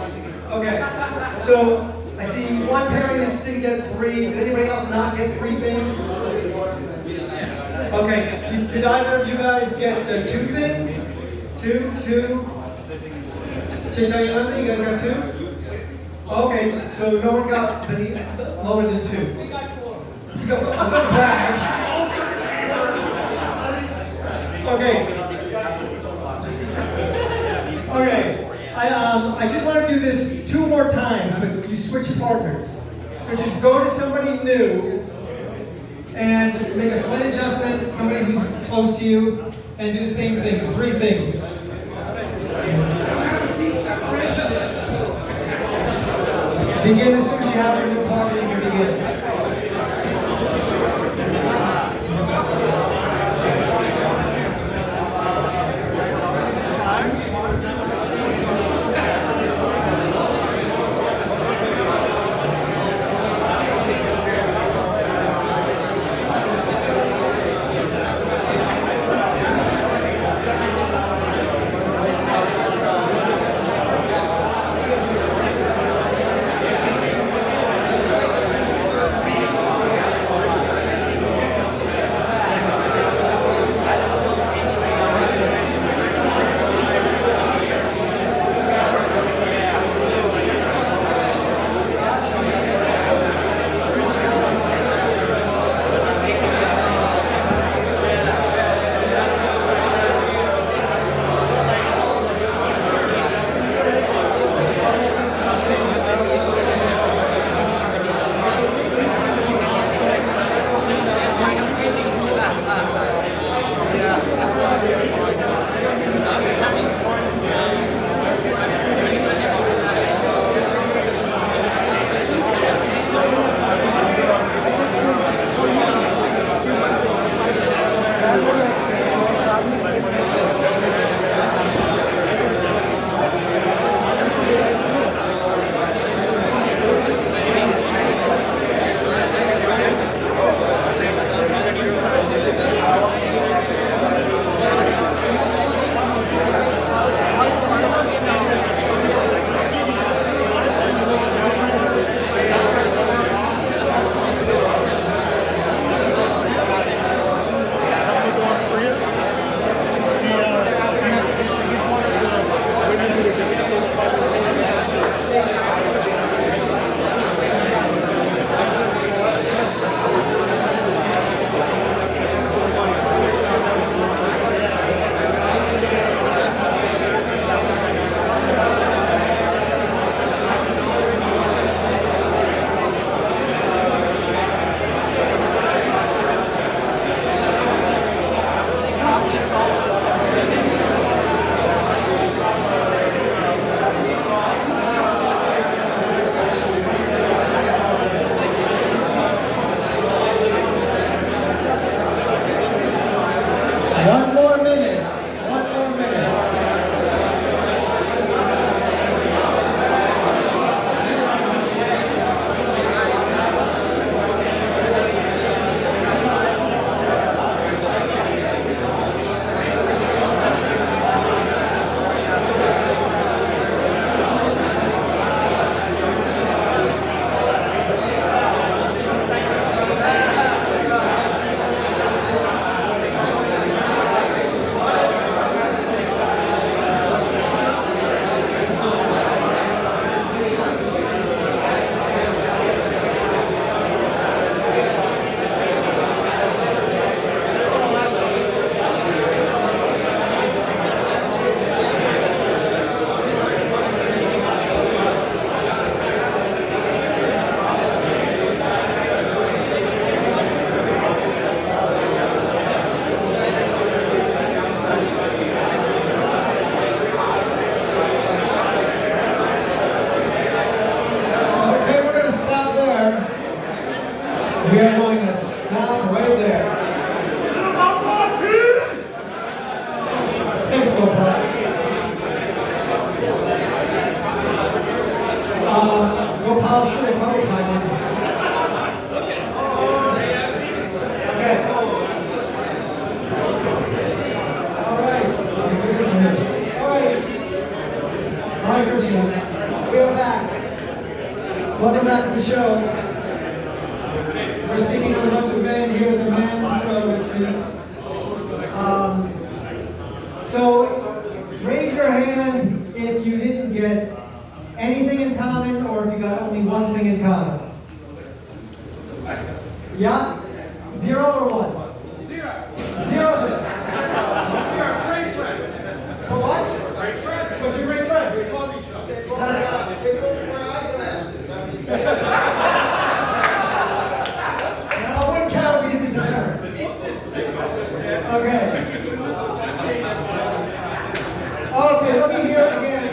Okay. So I see one parent that didn't get 3. Did anybody else not get 3 things? Okay. Did either of you guys get 2 things? 2? Chaitanya, you guys got 2? Okay, so no one got lower than 2. I'm gonna brag. Okay. I just want to do this 2 more times, but you switch partners. So just go to somebody new and just make a slight adjustment, somebody who's close to you, and do the same thing, 3 things. Begin as soon as you have your new partner, you can begin. We are going to stop right there. Thanks, Gopal. Gopal, should I cover time? Okay. All right. All right. Hare Krishna. Virgina. We are back. Welcome back to the show. We're speaking with a bunch of men here at the Man Show Retreat. So, raise your hand if you didn't get anything in common or if you got only one thing in common. Yeah? 0 or 1? 0. 0 things. We are great friends. For what? Great friends. What's your great friend? We love each other. They both wear eyeglasses. I mean, Now, I wouldn't count because he's a parent. Okay. Okay, let me hear it again.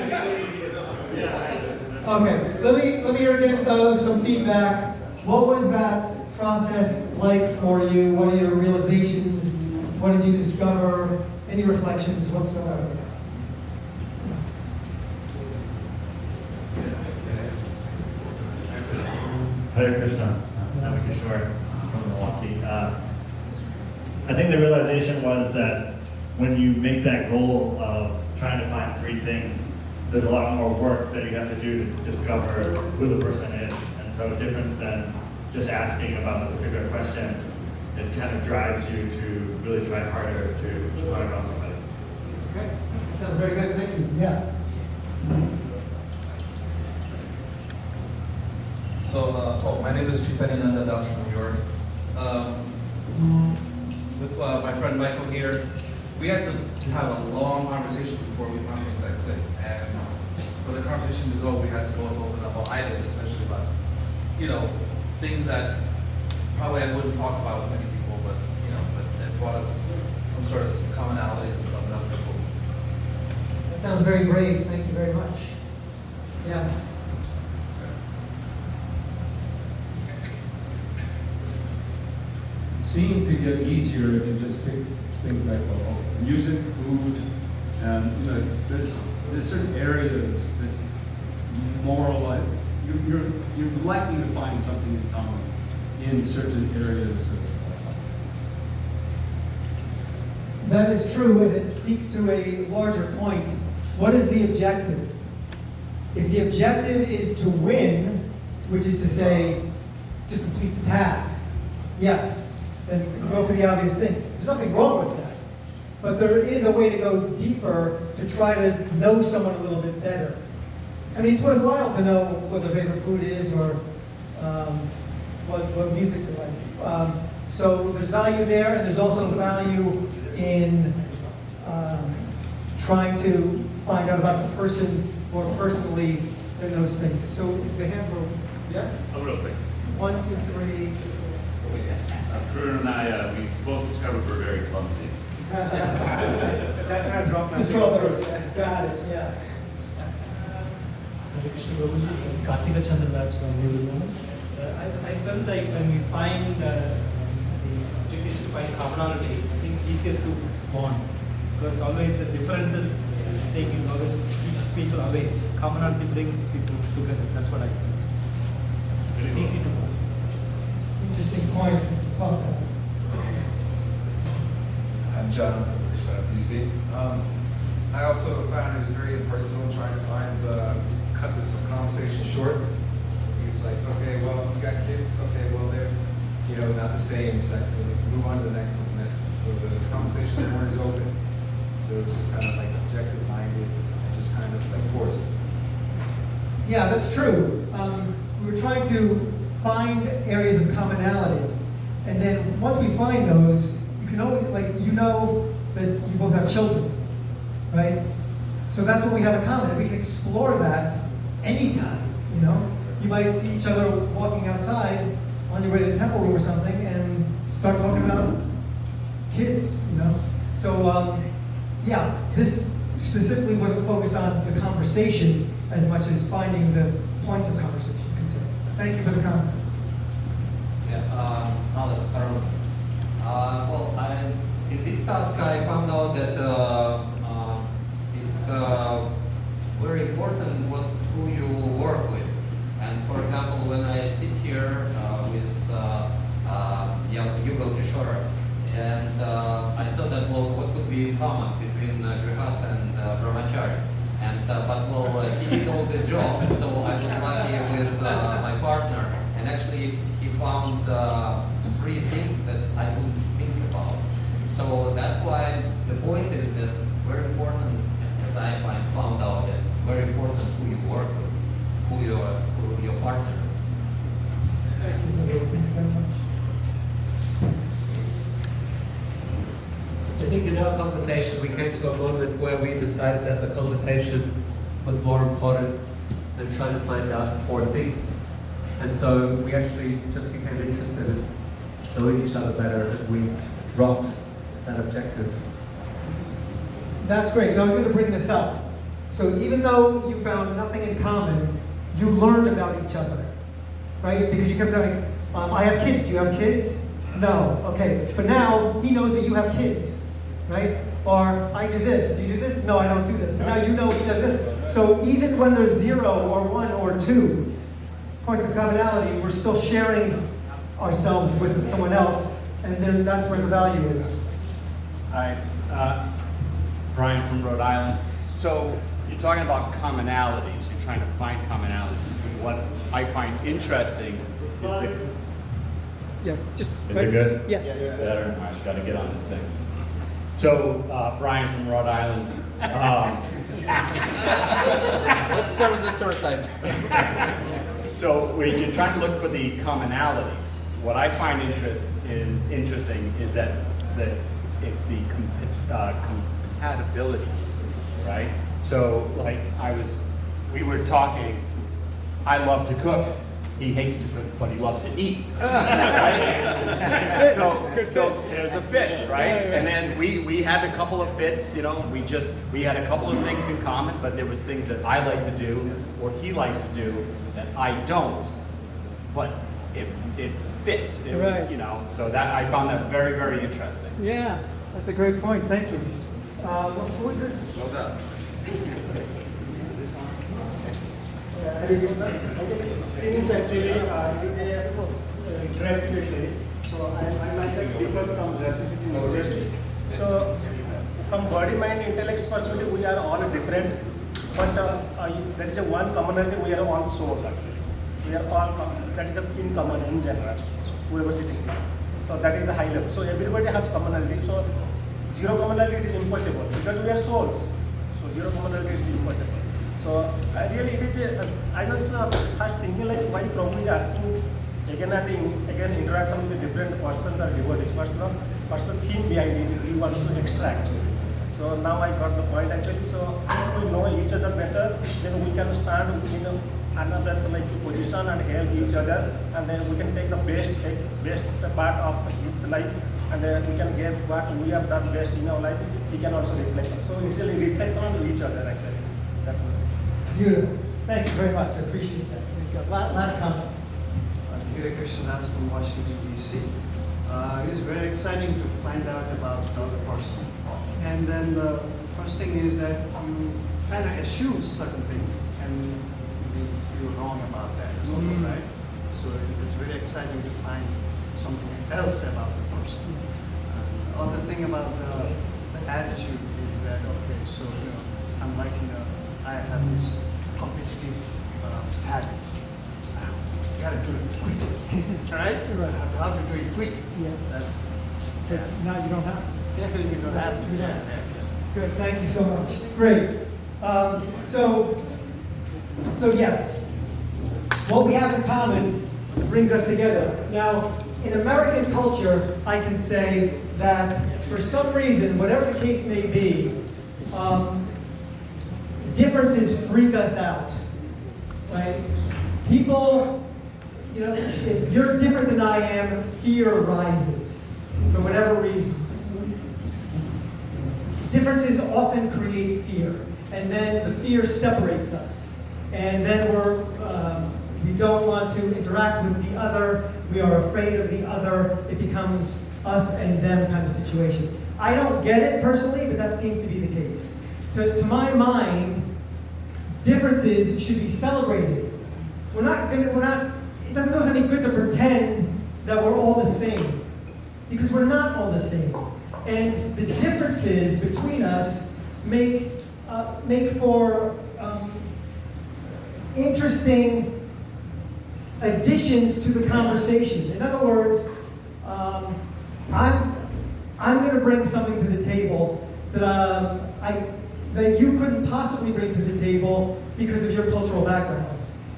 Okay, let me hear again some feedback. What was that process like for you? What are your realizations? What did you discover? Any reflections whatsoever? Hare Krishna, I'm Kishore from Milwaukee. I think the realization was that when you make that goal of trying to find 3 things, there's a lot more work that you have to do to discover who the person is. And so different than just asking about a particular question, it kind of drives you to really try harder to run across somebody. Okay, that sounds very good. Thank you. Yeah. So, my name is Yadhunath Dasa from New York. With my friend Michael here, we had to have a long conversation before we found things that click. And for the conversation to go, we had to both open up our eyelids, especially about, things that probably I wouldn't talk about with many people, but it brought us some sort of commonalities and stuff that was cool. That sounds very brave. Thank you very much. Yeah. Seemed to get easier if you just pick things like music, food, and there's certain areas that more like you're likely to find something in common in certain areas of life. That is true, and it speaks to a larger point. What is the objective? If the objective is to win, which is to say, to complete the task, yes, then you go for the obvious things. There's nothing wrong with that. But there is a way to go deeper to try to know someone a little bit better. I mean, it's worthwhile to know what their favorite food is or what music they like. So there's value there, and there's also value in trying to find out about the person more personally than those things. So the hand roll, yeah? A real quick. 1, 2, 3. Karun and I, we both discovered we're very clumsy. That's how I drop my strawberries. Got it, yeah. Kartika Chandra Das from Vrindaban. I felt like when we find the objectives to find commonality, I think it's easier to bond because always the differences taking always keeps people away. Commonality brings people together. That's what I think. It's easy to bond. Interesting point. I'm John from DC. I also found it was very impersonal trying to cut this conversation short. It's like, okay, well, you got kids, okay, well, they're, not the same sex, so let's move on to the next one. So the conversation more is open. So it's just kind of like objective minded, just kind of like forced. Yeah, that's true. We were trying to find areas of commonality. And then once we find those, you can always, that you both have children, right? So that's what we have in common. We can explore that anytime, You might see each other walking outside on your way to the temple room or something and start talking about kids, So, this specifically wasn't focused on the conversation as much as finding the points of conversation. Thank you for the comment. Yeah, now let's start. In this task I found out that it's very important who you work with. And for example, when I sit here with Yugal Kishore, and I thought that what could be common between Grihastha and Brahmachari, and he did all job. So I was lucky with my partner, and actually he found 3 things that I wouldn't think about. So that's why the point is that it's very important, as I found out, that it's very important who you work with, who your partner is. Thank you. Thanks very much. I think in our conversation we came to a moment where we decided that the conversation was more important than trying to find out 4 things. And so we actually just became interested in knowing each other better, and we dropped that objective. That's great. So I was going to bring this up. So even though you found nothing in common, you learned about each other, right? Because you kept saying, I have kids. Do you have kids? No. Okay. But now he knows that you have kids, right? Or I do this. Do you do this? No, I don't do this. But now you know he does this. So even when there's 0 or 1 or 2 points of commonality, we're still sharing ourselves with someone else, and then that's where the value is. Hi, Brian from Rhode Island. So you're talking about commonalities. You're trying to find commonalities. What I find interesting is the... Yeah, just... Is it good? Yes. Better? I just got to get on this thing. So, Brian from Rhode Island. Let's start with the story time. So when you're trying to look for the commonalities, what I find interesting is that it's the compatibilities, right? So like we were talking, I love to cook. He hates to cook, but he loves to eat. Right? So there's a fit, right? And then we had a couple of fits, you know, we had a couple of things in common, but there was things that I like to do or he likes to do that I don't. But it fits. It was, you know, so that I found that very, very interesting. Yeah, that's a great point. Thank you. What was it? Well done. Since actually it is a interactivity, so I myself differ from Jersey City, New Jersey. So from body, mind, intellect perspective, we are all different, but there is a one commonality. We are all soul actually. We are all that is the in common in general. Whoever sitting here, so that is the high level. So everybody has commonality. So 0 commonality it is impossible because we are souls. So 0 commonality is impossible. So really it is I was first thinking like why Prabhu is asking again and again interaction with the different persons or devotees. What's the theme behind it? He wants to extract. So now I got the point actually. So if we know each other better, then we can stand in another like position and help each other, and then we can take the best part of his life, and then we can get what we have done best in our life. He can also reflect. So it's a reflection on each other actually. That's it. Beautiful. Thank you very much. I appreciate that. We've got last comment. Hare Krishnadas from Washington, D.C. It is very exciting to find out about the other person. And then the first thing is that you kind of assume certain things, and you're wrong about that. It's also right. So it's very exciting to find something else about the person. The other thing about the attitude is that, okay, so, you know, I'm like, I have this competitive habit. You gotta do it quick, right? I have to do it quick. Yeah. That's. Now you don't have to. Yeah, you don't have to do that. Good. Thank you so much. Great. So yes, what we have in common brings us together. Now, in American culture, I can say that for some reason, whatever the case may be, differences freak us out, right? People, you know, if you're different than I am, fear rises for whatever reasons. Differences often create fear, and then the fear separates us. And then we don't want to interact with the other, we are afraid of the other, it becomes us and them kind of situation. I don't get it personally, but that seems to be the case. To my mind, differences should be celebrated. It doesn't do us any good to pretend that we're all the same, because we're not all the same. And the differences between us make for interesting additions to the conversation. In other words, I'm going to bring something to the table that you couldn't possibly bring to the table because of your cultural background,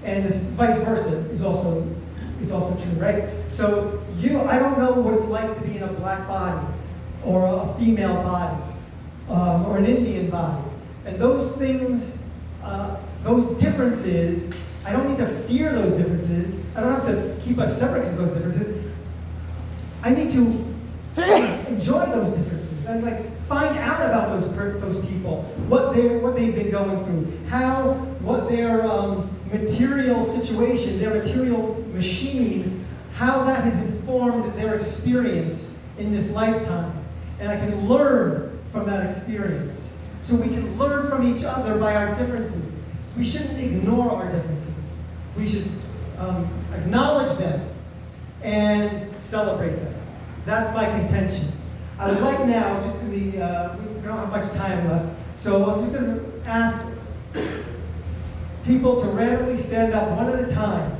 and this vice versa is also true, right? So I don't know what it's like to be in a black body, or a female body, or an Indian body, and those things, those differences. I don't need to fear those differences. I don't have to keep us separate because of those differences. I need to enjoy those differences and find out about those people, what they've been going through, what their material situation, their material machine, how that has informed their experience in this lifetime, and I can learn from that experience. So we can learn from each other by our differences. We shouldn't ignore our differences. We should acknowledge them and celebrate them. That's my contention. I would like now, just to we don't have much time left, so I'm just going to ask people to randomly stand up one at a time.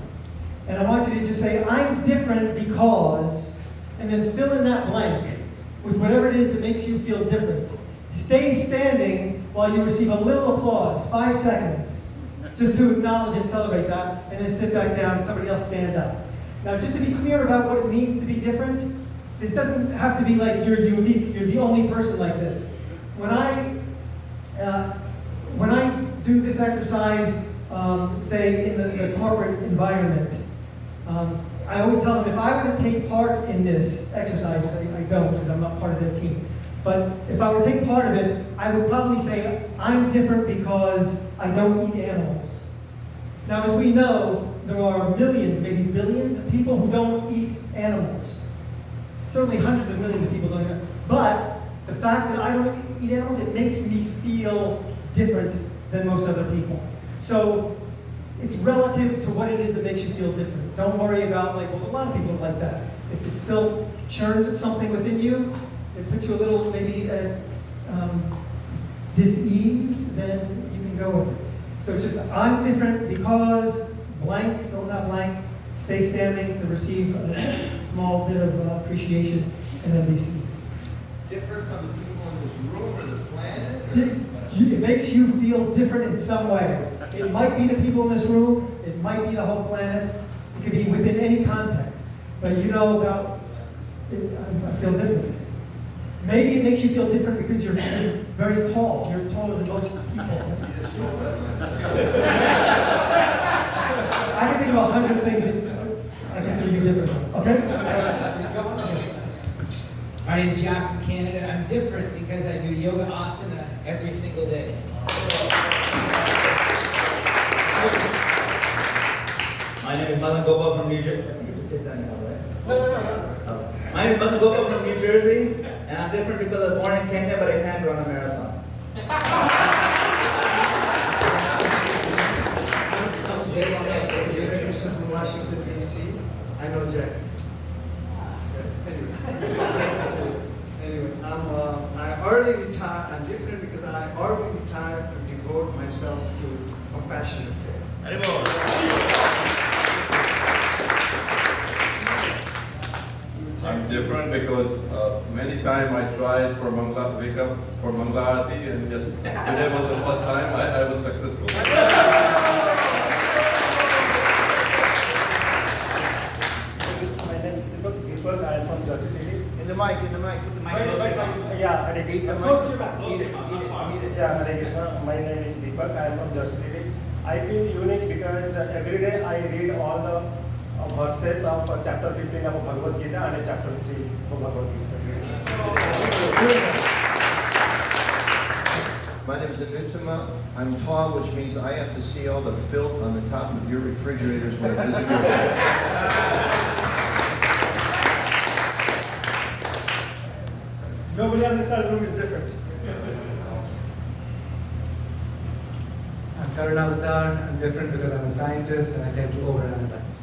And I want you to just say, I'm different because, and then fill in that blank with whatever it is that makes you feel different. Stay standing while you receive a little applause, 5 seconds, just to acknowledge and celebrate that, and then sit back down and somebody else stand up. Now, just to be clear about what it means to be different, this doesn't have to be like you're unique, you're the only person like this. When I do this exercise, say in the corporate environment, I always tell them if I were to take part in this exercise, I don't because I'm not part of their team, but if I were to take part of it, I would probably say I'm different because I don't eat animals. Now, as we know, there are millions, maybe billions of people who don't eat animals. Certainly hundreds of millions of people don't eat animals. But the fact that I don't eat animals, it makes me feel different than most other people. So it's relative to what it is that makes you feel different. Don't worry about a lot of people are like that. If it still churns something within you, it puts you a little maybe at dis-ease, then you can go with it. So it's just, I'm different because blank, fill in that blank, stay standing to receive a small bit of appreciation, and then be seated. Different from the people in this room or the planet? It makes you feel different in some way. It might be the people in this room, it might be the whole planet, it could be within any context. But you know about, I feel different. Maybe it makes you feel different because you're very tall. You're taller than most people. I can think of 100 things that I consider you different. Okay? My name is Jack from Canada. I'm different because I do yoga asana every single day. My name is Madan Gopal from New Jersey. I think you just standing up, right? No. My name is Madan Gopal from New Jersey, and I'm different because I was born in Kenya, but I can't run a marathon. I'm from Washington, D.C. I know Jack. Anyway, I early retired. I'm different because I early retired to devote myself to compassionate care. I'm different because many times I tried for wake up for Mangla Aarti, and just today was the first time I was successful. My name is Deepak. I am from Jersey City. In the mic. Yeah, Hare Krishna. Yeah, Hare Krishna. My name is Deepak. I am from Jersey City. I feel unique because every day I read all the verses of chapter 15 of Bhagavad Gita and chapter 3 of Bhagavad Gita. My name is Anutama. I'm tall, which means I have to see all the filth on the top of your refrigerators when I visit your Nobody on this side of the room is different. I'm Karunavatar. I'm different because I'm a scientist and I tend to overanalyze.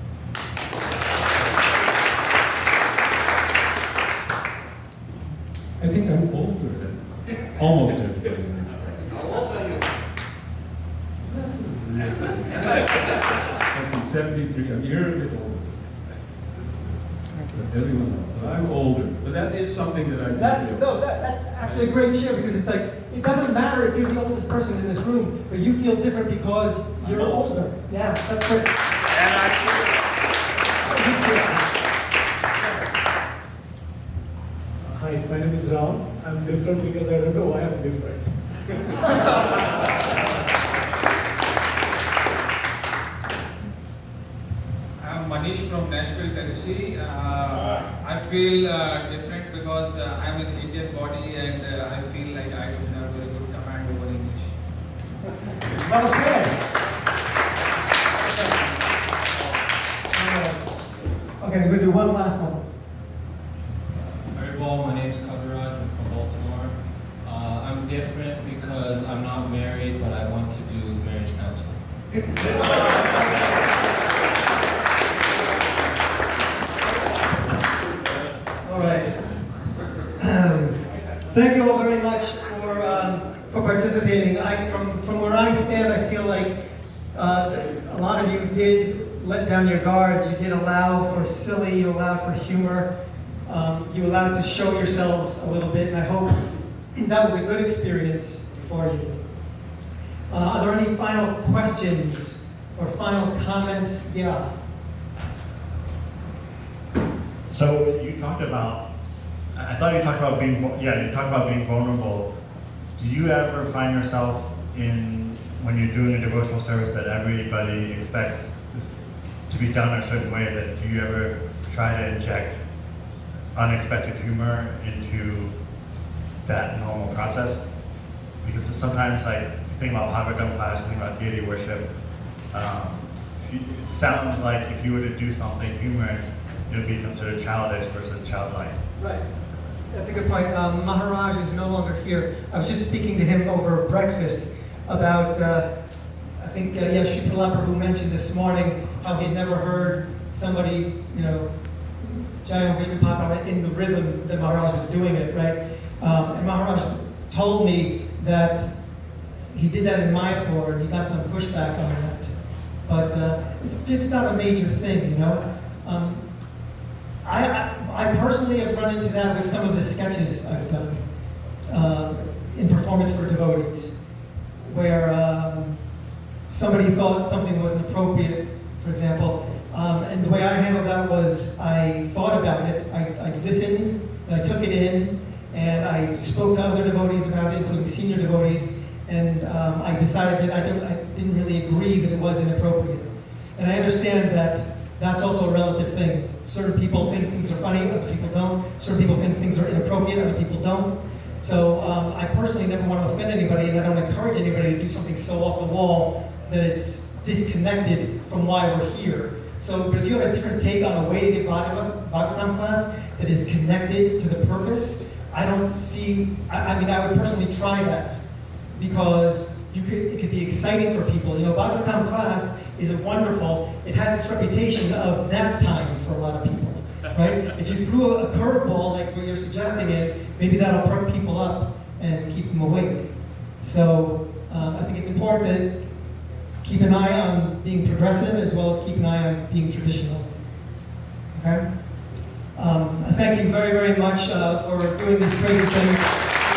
I think I'm older than almost everybody. How old are you? Is that 73. You're a bit older. But everyone else. So I'm older. But that is something that I do. That's actually a great share, because it's like, it doesn't matter if you're the oldest person in this room, but you feel different because you're older. Yeah, that's great. Hi, my name is Ram. I'm different because I don't know why I'm different. I'm Manish from Nashville, Tennessee. I feel different because I'm an Indian body and I feel like I don't have very good command over English. Well said. Okay, we're going to do one last one. Hi, Paul. My name's Kaviraj. I'm from Baltimore. I'm different because I'm not married, but I want to do marriage counseling. All right. Thank you all very much for participating. From where I stand, I feel like a lot of you did let down your guard. You did allow for silly, you allowed for humor, you allowed to show yourselves a little bit, and I hope that was a good experience for you. Are there any final questions or final comments? Yeah. So you talked about, I thought you talked about being, you talked about being vulnerable. Do you ever find yourself in, when you're doing a devotional service that everybody expects this to be done a certain way, that do you ever try to inject unexpected humor into that normal process? Because sometimes, like, if you think about Bhagavatam class, you think about deity worship, it sounds like if you were to do something humorous, it would be considered childish versus childlike. Right. That's a good point. Maharaj is no longer here. I was just speaking to him over breakfast about, I think, Shri Prabhu mentioned this morning how he'd never heard somebody, Jaya Vishnu Papa in the rhythm that Maharaj was doing it, right? And Maharaj told me that he did that in Mayapur and he got some pushback on that. But it's not a major thing, I personally have run into that with some of the sketches I've done in performance for devotees, where somebody thought something wasn't appropriate, for example. And the way I handled that was I thought about it, I listened, and I took it in, and I spoke to other devotees about it, including senior devotees, and I decided that I didn't really agree that it was inappropriate. And I understand that that's also a relative thing. Certain people think things are funny, other people don't. Certain people think things are inappropriate, other people don't. So I personally never want to offend anybody, and I don't encourage anybody to do something so off the wall that it's disconnected from why we're here. So, but if you have a different take on a way to get Bhagavatam class that is connected to the purpose, I don't see, I would personally try that, because it could be exciting for people. Bhagavatam class is wonderful. It has this reputation of nap time for a lot of people, right? If you threw a curveball like where you're suggesting it, maybe that'll perk people up and keep them awake. So I think it's important to keep an eye on being progressive as well as keep an eye on being traditional. Okay? I thank you very, very much for doing these crazy things.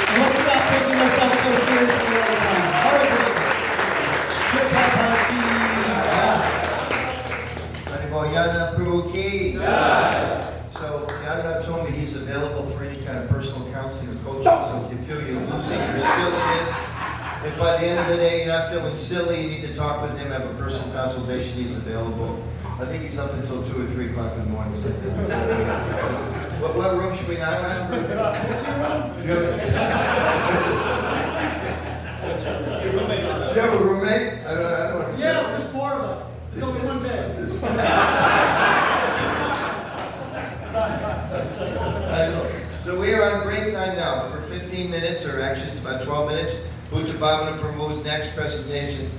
And let's stop taking ourselves so seriously all the time. Yadhunath Prabhu ki. So Yadhunath told me he's available for any kind of personal counseling or coaching. So if you feel you're losing your silliness, if by the end of the day you're not feeling silly, you need to talk with him, have a personal consultation, he's available. I think he's up until 2 or 3 o'clock in the morning. What room should we not have? Do you have a roommate? I don't understand. Yeah, there's 4 of us. There's only one bed. So we are on break time now for 15 minutes, or actually it's about 12 minutes. Bhutta Bhavana Prabhu's next presentation